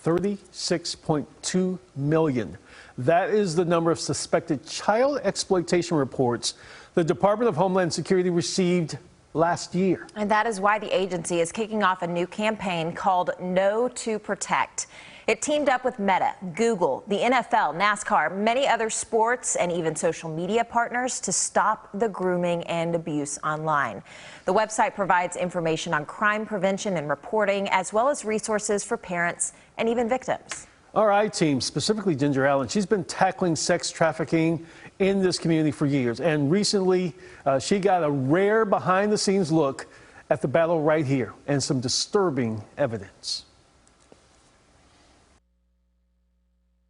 36.2 million. That is the number of suspected child exploitation reports the Department of Homeland Security received last year. And that is why the agency is kicking off a new campaign called No to Protect. It teamed up with Meta, Google, the NFL, NASCAR, many other sports, and even social media partners to stop the grooming and abuse online. The website provides information on crime prevention and reporting, as well as resources for parents and even victims. Our I-Team, specifically Ginger Allen, she's been tackling sex trafficking in this community for years. And recently, she got a rare behind-the-scenes look at the battle right here and some disturbing evidence.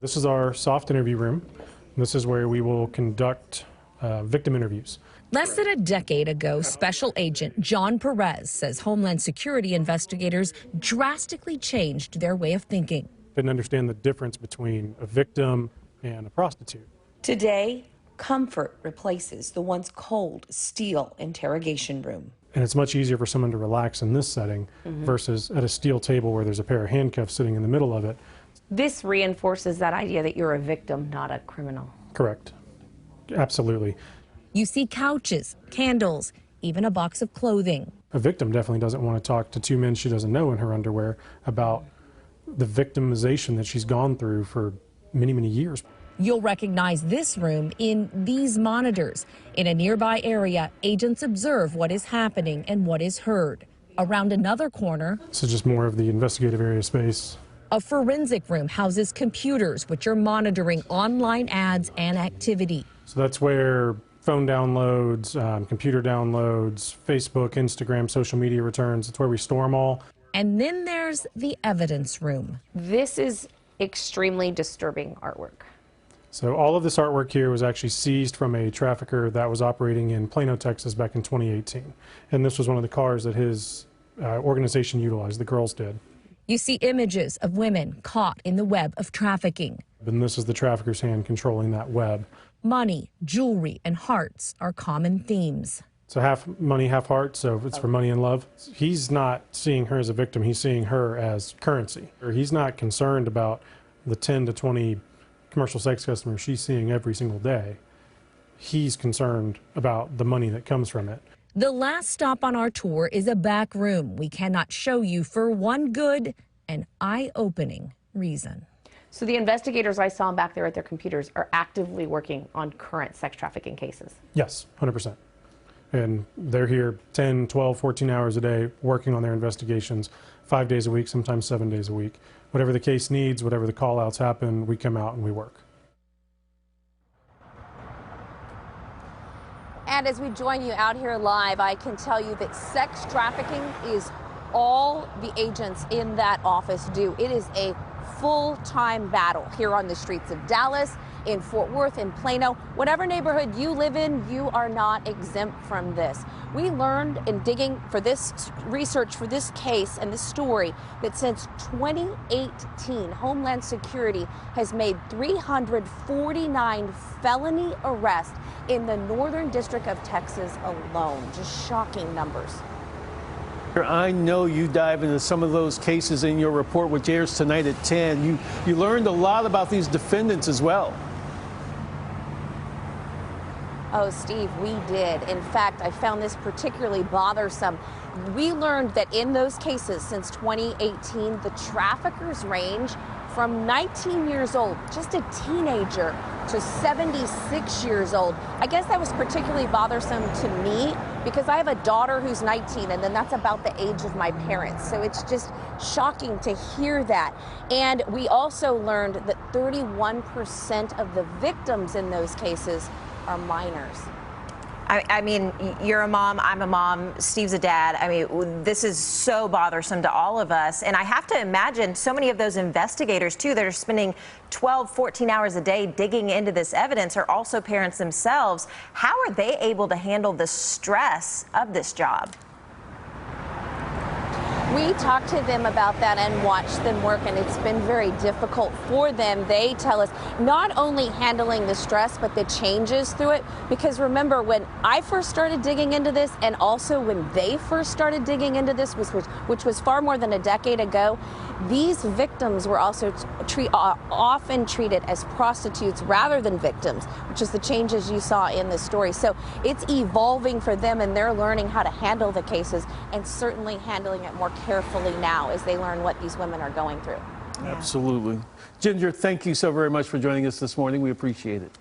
This is our soft interview room. This is where we will conduct victim interviews. Less than a decade ago, Special Agent John Perez says Homeland Security investigators drastically changed their way of thinking. Didn't understand the difference between a victim and a prostitute. Today, comfort replaces the once cold steel interrogation room. And it's much easier for someone to relax in this setting versus at a steel table where there's a pair of handcuffs sitting in the middle of it. This reinforces that idea that you're a victim, not a criminal. Correct. Absolutely. You see couches, candles, even a box of clothing. A victim definitely doesn't want to talk to two men she doesn't know in her underwear about the victimization that she's gone through for many, many years. You'll recognize this room in these monitors. In a nearby area, agents observe what is happening and what is heard. Around another corner, This is just more of the investigative area space. a forensic room houses computers which are monitoring online ads and activity. So that's where phone downloads, computer downloads, Facebook, Instagram, social media returns, it's where we store them all. And then there's the evidence room. This is extremely disturbing artwork. So all of this artwork here was actually seized from a trafficker that was operating in Plano, Texas back in 2018. And this was one of the cars that his organization utilized, the girls did. You see images of women caught in the web of trafficking. And this is the trafficker's hand controlling that web. Money, jewelry, and hearts are common themes. So half money, half heart, so it's for money and love. He's not seeing her as a victim, he's seeing her as currency. Or he's not concerned about the 10 to 20 commercial sex customers she's seeing every single day. He's concerned about the money that comes from it. The last stop on our tour is a back room we cannot show you for one good and eye-opening reason. So the investigators I saw back there at their computers are actively working on current sex trafficking cases. Yes, 100%. And they're here 10, 12, 14 hours a day working on their investigations, 5 days a week, sometimes 7 days a week. Whatever the case needs, whatever the call outs happen, we come out and we work. And as we join you out here live, I can tell you that sex trafficking is all the agents in that office do. It is a full-time battle here on the streets of Dallas, in Fort Worth, in Plano. Whatever neighborhood you live in, you are not exempt from this. We learned in digging for this research for this case and this story that since 2018, Homeland Security has made 349 felony arrests in the Northern District of Texas alone. Just shocking numbers. I know you dive into some of those cases in your report, which airs tonight at 10. You learned a lot about these defendants as well. Oh, Steve, we did. In fact, I found this particularly bothersome. We learned that in those cases since 2018, the traffickers range from 19 years old, just a teenager, to 76 years old. I guess that was particularly bothersome to me because I have a daughter who's 19, and then that's about the age of my parents. So it's just shocking to hear that. And we also learned that 31% of the victims in those cases are minors. I mean, you're a mom, I'm a mom, Steve's a dad. I mean, this is so bothersome to all of us. And I have to imagine so many of those investigators, too, that are spending 12, 14 hours a day digging into this evidence are also parents themselves. How are they able to handle the stress of this job? We talked to them about that and watched them work, and it's been very difficult for them. They tell us not only handling the stress, but the changes through it. Because remember, when I first started digging into this, and also when they first started digging into this, which was far more than a decade ago, these victims were also often treated as prostitutes rather than victims, which is the changes you saw in this story. So it's evolving for them, and they're learning how to handle the cases, and certainly handling it more carefully now as they learn what these women are going through. Absolutely. Ginger, thank you so very much for joining us this morning. We appreciate it.